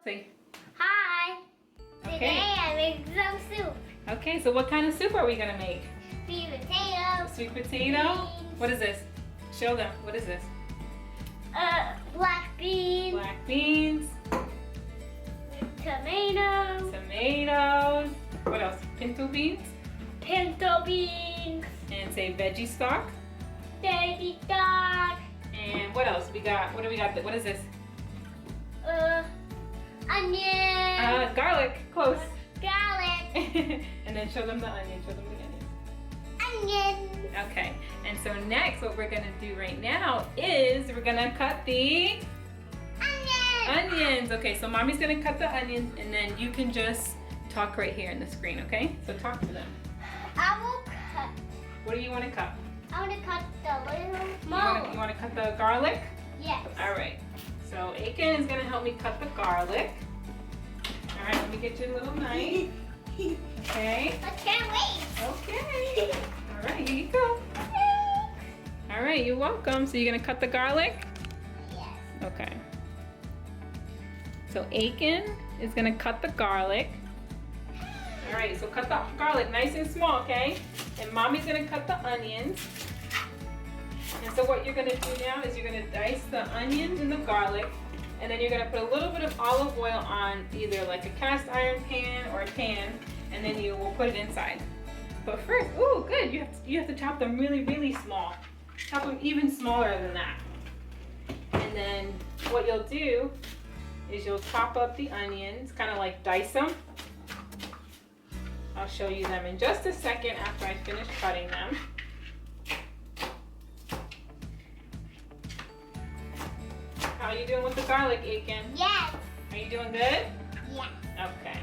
Say. Hi. Okay. Today I make some soup. Okay, so what kind of soup are we gonna make? Sweet potato. Sweet potato? Beans. What is this? Show them. What is this? Black beans. Black beans, Tomatoes. tomatoes. What else? Pinto beans. Pinto beans. And say veggie stock. Baby dog. And what else? We got, what do we got? What is this? Onion. Garlic. Close. Garlic. And then show them the onion. Show them the onion. Onion. Okay. And so next, what we're gonna do right now is we're gonna cut the onions. Okay, so mommy's gonna cut the onions, and then you can just talk right here in the screen. Okay? So talk to them. I will cut. What do you want to cut? I want to cut the little You want to cut the garlic? Yes. All right. So Aiken is gonna help me cut the garlic. All right. Let me get you a little knife. Okay. I can't wait. Okay. All right. Here you go. All right. You're welcome. So you're gonna cut the garlic? Yes. Okay. So Aiken is gonna cut the garlic. All right, so cut the garlic nice and small, okay? And mommy's gonna cut the onions. And so what you're gonna do now is you're gonna dice the onions and the garlic, and then you're gonna put a little bit of olive oil on either like a cast iron pan or a pan, and then you will put it inside. But first, ooh, good, you have to chop them really, really small. Chop them even smaller than that. And then what you'll do is you'll chop up the onions, kind of like dice them. I'll show you them in just a second after I finish cutting them. How are you doing with the garlic, Aiken? Yes. Are you doing good? Yeah. Okay.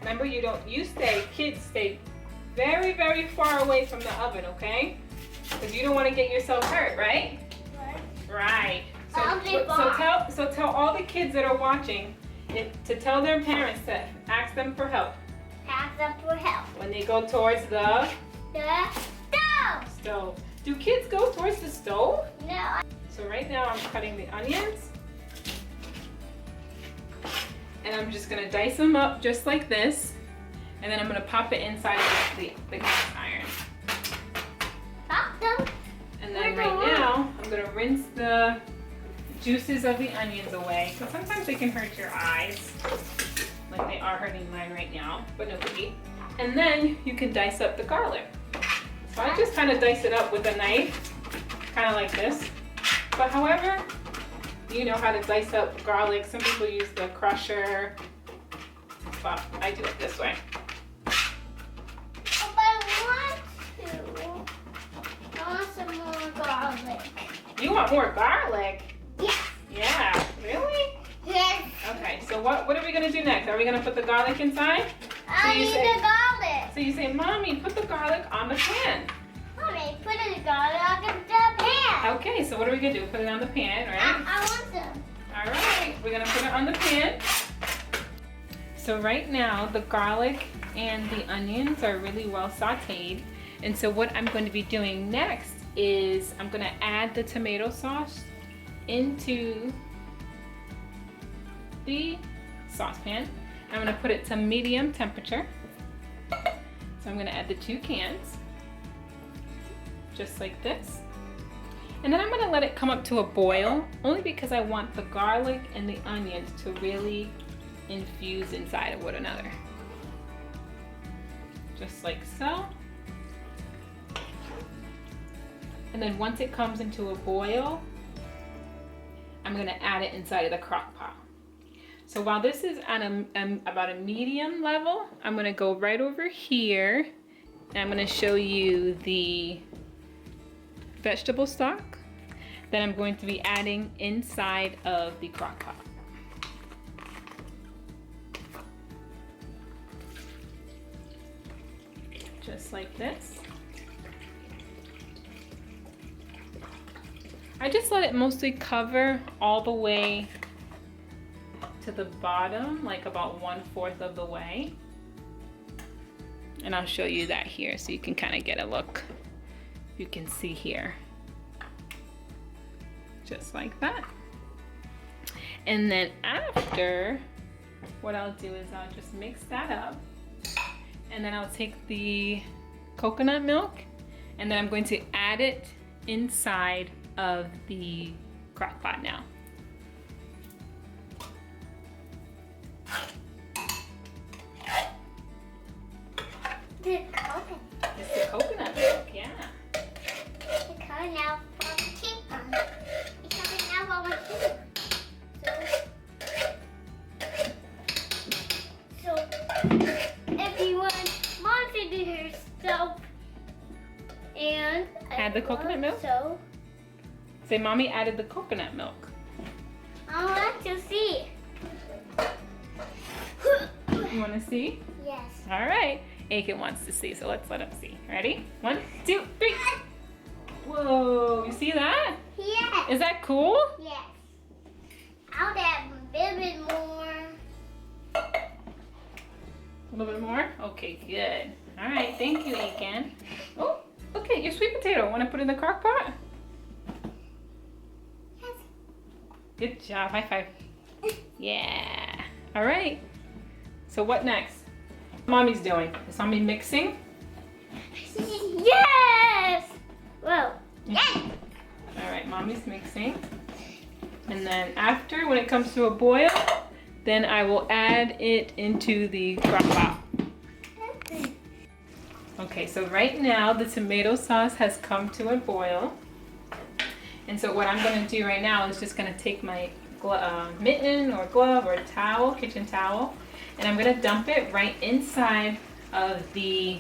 Remember, kids stay very, very far away from the oven, okay? Because you don't want to get yourself hurt, right? Right. So tell all the kids that are watching to tell their parents to ask them for help. Ask them for help. When they go towards the stove. Stove. Do kids go towards the stove? No. So right now I'm cutting the onions. And I'm just gonna dice them up just like this. And then I'm gonna pop it inside of the cast iron. Pop them. And then right now, I'm gonna rinse the juices of the onions away. So sometimes they can hurt your eyes, like they are hurting mine right now, but no biggie. And then you can dice up the garlic. So I just kind of dice it up with a knife, kind of like this. But however, you know how to dice up garlic. Some people use the crusher, but I do it this way. I want some more garlic. You want more garlic? Yes. Yeah, really? Yes. Okay, so what are we gonna do next? Are we gonna put the garlic inside? I need the garlic. So you say, Mommy, put the garlic on the pan. Mommy, put the garlic on the pan. Okay, so what are we gonna do? Put it on the pan, right? I want them. All right, we're gonna put it on the pan. So right now, the garlic and the onions are really well sauteed. And so what I'm going to be doing next is I'm gonna add the tomato sauce into the saucepan. I'm gonna put it to medium temperature. So I'm gonna add the 2 cans, just like this. And then I'm gonna let it come up to a boil, only because I want the garlic and the onions to really infuse inside of one another. Just like so. And then once it comes into a boil, I'm gonna add it inside of the crock pot. So while this is on about a medium level, I'm gonna go right over here and I'm gonna show you the vegetable stock that I'm going to be adding inside of the crock pot. Just like this. I just let it mostly cover all the way to the bottom, like about 1/4 of the way. And I'll show you that here so you can kind of get a look. You can see here. Just like that. And then after what I'll do is I'll just mix that up, and then I'll take the coconut milk, and then I'm going to add it inside of the crock pot now. The coconut. It's the coconut milk, yeah. The coconut for the cake on. The coconut for my cake. So if you want Mom to do her stuff and Add the coconut milk? So Say, Mommy added the coconut milk. I want to see. You want to see? Yes. All right. Aiken wants to see, so let's let him see. Ready? 1, 2, 3. Whoa, you see that? Yes. Is that cool? Yes. I'll add a little bit more. A little bit more? Okay, good. All right, thank you, Aiken. Oh, okay, your sweet potato. Want to put in the crock pot? Yes. Good job. High five. Yeah. All right. So what next? Mommy's doing? Is Mommy mixing? Yes. Whoa. Yes. All right, Mommy's mixing. And then after, when it comes to a boil, then I will add it into the crock pot. Okay, so right now the tomato sauce has come to a boil. And so what I'm going to do right now is just going to take my mitten or glove or towel, kitchen towel, and I'm going to dump it right inside of the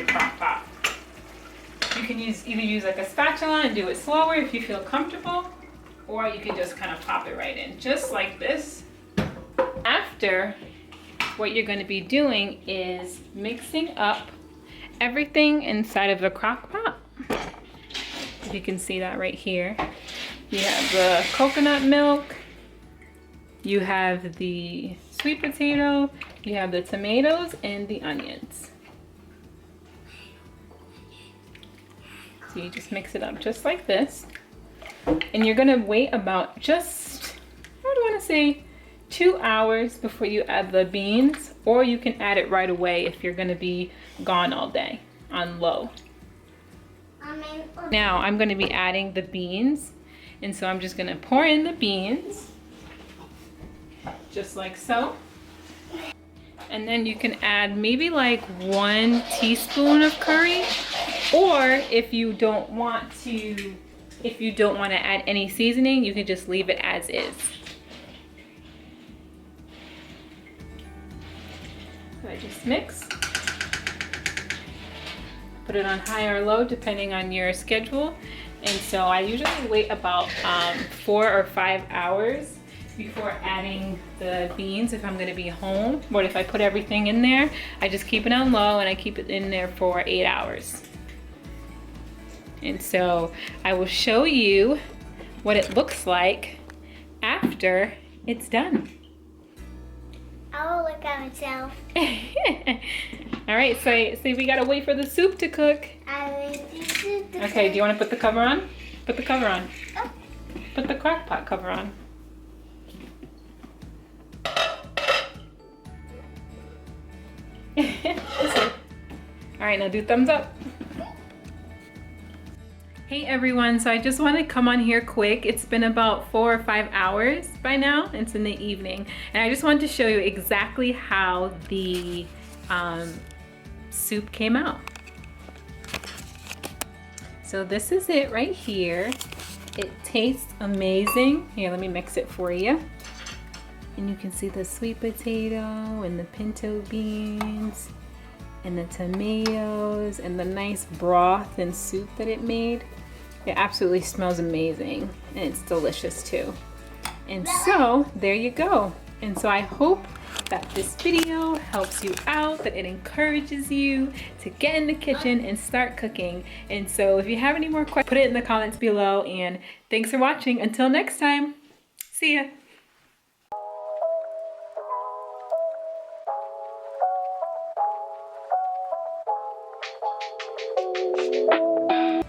crock pot. You can either use like a spatula and do it slower if you feel comfortable, or you can just kind of pop it right in, just like this. After, what you're going to be doing is mixing up everything inside of the crock pot. If you can see that right here. You have the coconut milk, you have the sweet potato, you have the tomatoes, and the onions. So you just mix it up just like this. And you're gonna wait about just, I would wanna say 2 hours before you add the beans, or you can add it right away if you're gonna be gone all day on low. Now I'm gonna be adding the beans, and so I'm just gonna pour in the beans, just like so. And then you can add maybe like 1 teaspoon of curry, or if you don't want to add any seasoning, you can just leave it as is. So I just mix. Put it on high or low depending on your schedule. And so I usually wait about 4 or 5 hours before adding the beans if I'm gonna be home. But if I put everything in there, I just keep it on low and I keep it in there for 8 hours. And so I will show you what it looks like after it's done. I will look at myself. All right, so we gotta wait for the soup to cook. Okay, do you want to put the cover on? Put the cover on. Oh. Put the crock pot cover on. All right, now do thumbs up. Hey everyone, so I just want to come on here quick. It's been about 4 or 5 hours by now. It's in the evening, and I just wanted to show you exactly how the soup came out. So this is it right here. It tastes amazing. Here, let me mix it for you. And you can see the sweet potato and the pinto beans and the tomatoes and the nice broth and soup that it made. It absolutely smells amazing, and it's delicious too. And so there you go. And so I hope that this video helps you out, that it encourages you to get in the kitchen and start cooking. And so if you have any more questions, put it in the comments below, and thanks for watching. Until next time, see ya.